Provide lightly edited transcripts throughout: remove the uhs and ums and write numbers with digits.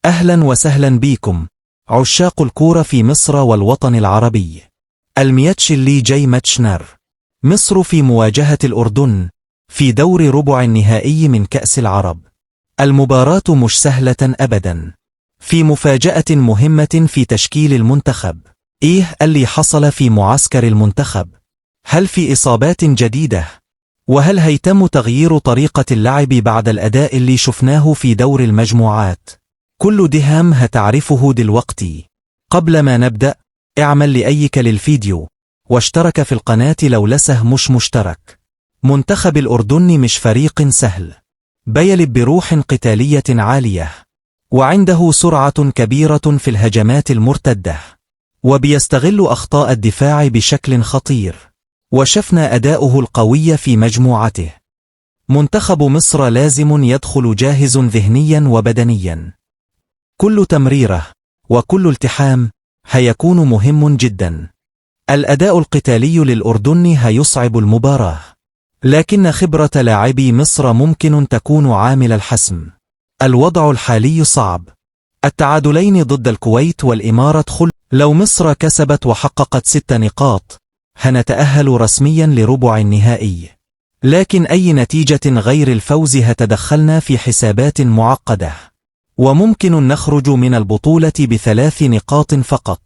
أهلا وسهلا بكم عشاق الكورة في مصر والوطن العربي. المياتش اللي جاي ماتش نار. مصر في مواجهة الأردن في دور ربع النهائي من كأس العرب. المباراة مش سهلة أبدا. في مفاجأة مهمة في تشكيل المنتخب. إيه اللي حصل في معسكر المنتخب؟ هل في إصابات جديدة؟ وهل هيتم تغيير طريقة اللعب بعد الأداء اللي شفناه في دور المجموعات؟ كل دهم هتعرفه دلوقتي. قبل ما نبدأ اعمل لأيك للفيديو واشترك في القناة لو لسه مش مشترك. منتخب الأردن مش فريق سهل، بيلعب بروح قتالية عالية، وعنده سرعة كبيرة في الهجمات المرتدة، وبيستغل أخطاء الدفاع بشكل خطير، وشفنا أداؤه القوي في مجموعته. منتخب مصر لازم يدخل جاهز ذهنيا وبدنيا. كل تمريرة وكل التحام هيكون مهم جدا. الأداء القتالي للأردن هيصعب المباراة، لكن خبرة لاعبي مصر ممكن تكون عامل الحسم. الوضع الحالي صعب، التعادلين ضد الكويت والإمارات لو مصر كسبت وحققت 6 نقاط هنتأهل رسميا لربع النهائي، لكن أي نتيجة غير الفوز هتدخلنا في حسابات معقدة، وممكن نخرج من البطولة ب3 نقاط فقط،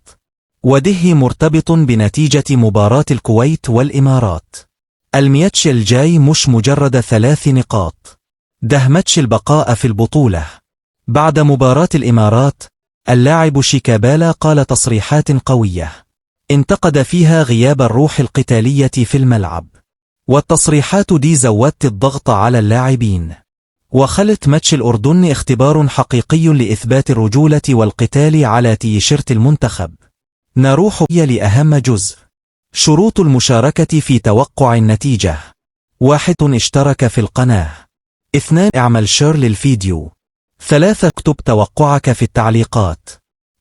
وده مرتبط بنتيجة مباراة الكويت والإمارات. الماتش الجاي مش مجرد 3 نقاط، ده ماتش البقاء في البطولة. بعد مباراة الإمارات اللاعب شيكابالا قال تصريحات قوية انتقد فيها غياب الروح القتالية في الملعب، والتصريحات دي زودت الضغط على اللاعبين، وخلت ماتش الأردن اختبار حقيقي لإثبات الرجولة والقتال على تيشيرت المنتخب. نروح لأهم جزء، شروط المشاركة في توقع النتيجة. 1. اشترك في القناة. 2. اعمل شير للفيديو. 3. اكتب توقعك في التعليقات.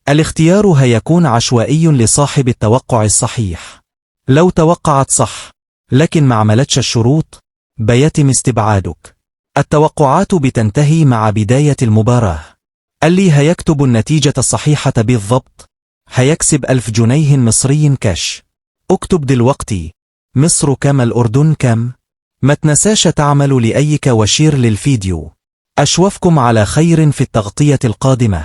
الاختيار هيكون عشوائي لصاحب التوقع الصحيح. لو توقعت صح لكن ما عملتش الشروط بيتم استبعادك. التوقعات بتنتهي مع بداية المباراة. اللي هيكتب النتيجة الصحيحة بالضبط هيكسب 1000 جنيه مصري كاش. اكتب دلوقتي مصر كم الأردن كم. ما تنساش تعمل لأيك وشير للفيديو. أشوفكم على خير في التغطية القادمة.